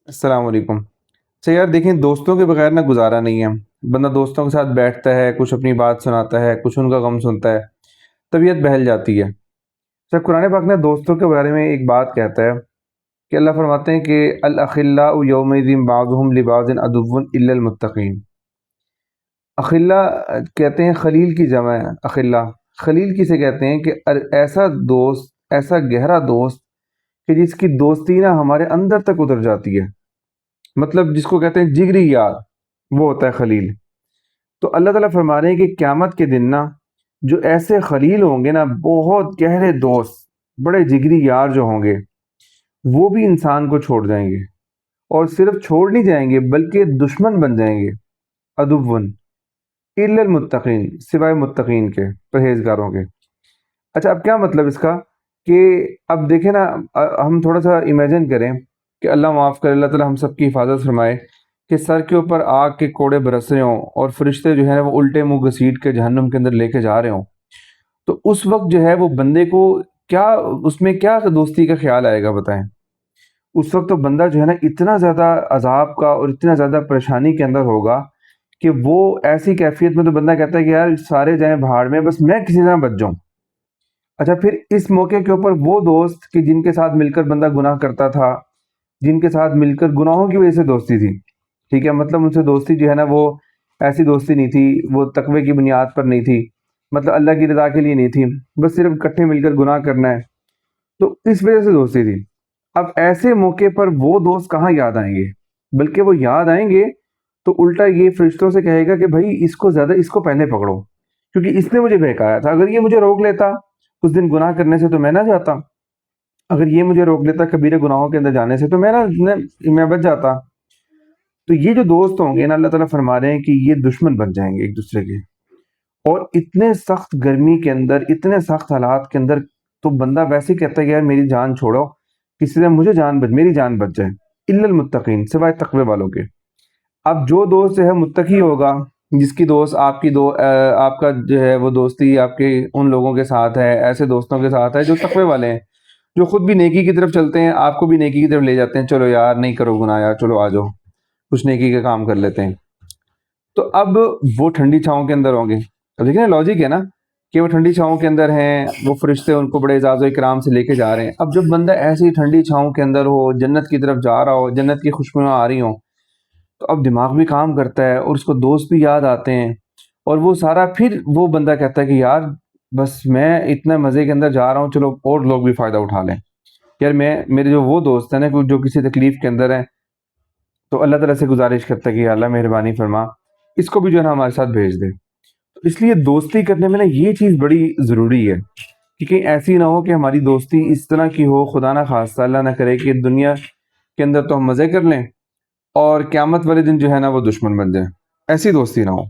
السلام علیکم۔ اچھا یار دیکھیں، دوستوں کے بغیر نہ گزارا نہیں ہے۔ بندہ دوستوں کے ساتھ بیٹھتا ہے، کچھ اپنی بات سناتا ہے، کچھ ان کا غم سنتا ہے، طبیعت بہل جاتی ہے۔ اچھا قرآن پاک نے دوستوں کے بارے میں ایک بات کہتا ہے کہ اللہ فرماتے ہیں کہ الاخلاء یومئذ بعضهم لبعض عدو الا المتقین۔ اخلا کہتے ہیں خلیل کی جمع ہے۔ اخلا خلیل کسے کہتے ہیں کہ ایسا دوست، ایسا گہرا دوست کہ جس کی دوستی نا ہمارے اندر تک اتر جاتی ہے، مطلب جس کو کہتے ہیں جگری یار، وہ ہوتا ہے خلیل۔ تو اللہ تعالیٰ فرما رہے ہیں کہ قیامت کے دن نا جو ایسے خلیل ہوں گے نا، بہت گہرے دوست، بڑے جگری یار جو ہوں گے، وہ بھی انسان کو چھوڑ جائیں گے، اور صرف چھوڑ نہیں جائیں گے بلکہ دشمن بن جائیں گے۔ عدوً الا المتقین، سوائے متقین کے، پرہیزگاروں کے۔ اچھا اب کیا مطلب اس کا کہ اب دیکھیں نا، ہم تھوڑا سا امیجن کریں کہ اللہ معاف کرے، اللہ تعالیٰ ہم سب کی حفاظت فرمائے کہ سر کے اوپر آگ کے کوڑے برس رہے ہوں اور فرشتے جو ہیں وہ الٹے منہ گھسیٹ کے جہنم کے اندر لے کے جا رہے ہوں، تو اس وقت جو ہے وہ بندے کو کیا، اس میں کیا دوستی کا خیال آئے گا بتائیں؟ اس وقت تو بندہ جو ہے نا اتنا زیادہ عذاب کا اور اتنا زیادہ پریشانی کے اندر ہوگا کہ وہ ایسی کیفیت میں تو بندہ کہتا ہے کہ یار سارے جائیں بھاڑ میں، بس میں کسی طرح بچ جاؤں۔ اچھا پھر اس موقع کے اوپر وہ دوست کہ جن کے ساتھ مل کر بندہ گناہ کرتا تھا، جن کے ساتھ مل کر گناہوں کی وجہ سے دوستی تھی، ٹھیک ہے، مطلب ان سے دوستی جو ہے نا وہ ایسی دوستی نہیں تھی، وہ تقوی کی بنیاد پر نہیں تھی، مطلب اللہ کی رضا کے لیے نہیں تھی، بس صرف اکٹھے مل کر گناہ کرنا ہے، تو اس وجہ سے دوستی تھی۔ اب ایسے موقع پر وہ دوست کہاں یاد آئیں گے؟ بلکہ وہ یاد آئیں گے تو الٹا یہ فرشتوں سے کہے گا کہ بھائی اس کو زیادہ، اس کو پہلے پکڑو، کیونکہ اس نے مجھے بہکایا تھا، اگر یہ مجھے روک لیتا اس دن گناہ کرنے سے تو میں نہ جاتا، اگر یہ مجھے روک لیتا کبیرہ گناہوں کے اندر جانے سے تو میں بچ جاتا۔ تو یہ جو دوست ہوں گے نا، اللہ تعالیٰ فرما رہے ہیں کہ یہ دشمن بن جائیں گے ایک دوسرے کے، اور اتنے سخت گرمی کے اندر، اتنے سخت حالات کے اندر تو بندہ ویسے ہی کہتا ہے کہ یار میری جان چھوڑو، کسی سے مجھے میری جان بچ جائے، الا المتقین، سوائے تقوی والوں کے۔ اب جو دوست جو ہے متقی ہوگا، جس کی دوست آپ کی آپ کا جو ہے وہ دوستی آپ کے ان لوگوں کے ساتھ ہے، ایسے دوستوں کے ساتھ ہے جو تقوی والے ہیں، جو خود بھی نیکی کی طرف چلتے ہیں، آپ کو بھی نیکی کی طرف لے جاتے ہیں، چلو یار نہیں کرو گناہ یار، چلو آ جاؤ کچھ نیکی کا کام کر لیتے ہیں۔ تو اب وہ ٹھنڈی چھاؤں کے اندر ہوں گے۔ اب دیکھیں لاجک ہے نا کہ وہ ٹھنڈی چھاؤں کے اندر ہیں، وہ فرشتے ان کو بڑے اعزاز و اکرام سے لے کے جا رہے ہیں۔ اب جب بندہ ایسی ٹھنڈی چھاؤں کے اندر ہو، جنت کی طرف جا رہا ہو، جنت کی خوشبویاں آ رہی ہوں، تو اب دماغ بھی کام کرتا ہے اور اس کو دوست بھی یاد آتے ہیں، اور وہ سارا پھر وہ بندہ کہتا ہے کہ یار بس میں اتنا مزے کے اندر جا رہا ہوں، چلو اور لوگ بھی فائدہ اٹھا لیں، یار میرے جو وہ دوست ہیں نا جو کسی تکلیف کے اندر ہیں، تو اللہ تعالیٰ سے گزارش کرتا ہے کہ یا اللہ مہربانی فرما، اس کو بھی جو ہے نا ہمارے ساتھ بھیج دے۔ تو اس لیے دوستی کرنے میں نا یہ چیز بڑی ضروری ہے کہ کہیں ایسی نہ ہو کہ ہماری دوستی اس طرح کی ہو، خدا نہ خواستہ، اللہ نہ کرے کہ دنیا کے اندر تو ہم مزے کر لیں اور قیامت والے دن جو ہے نا وہ دشمن بن جائے، ایسی دوستی نہ ہو۔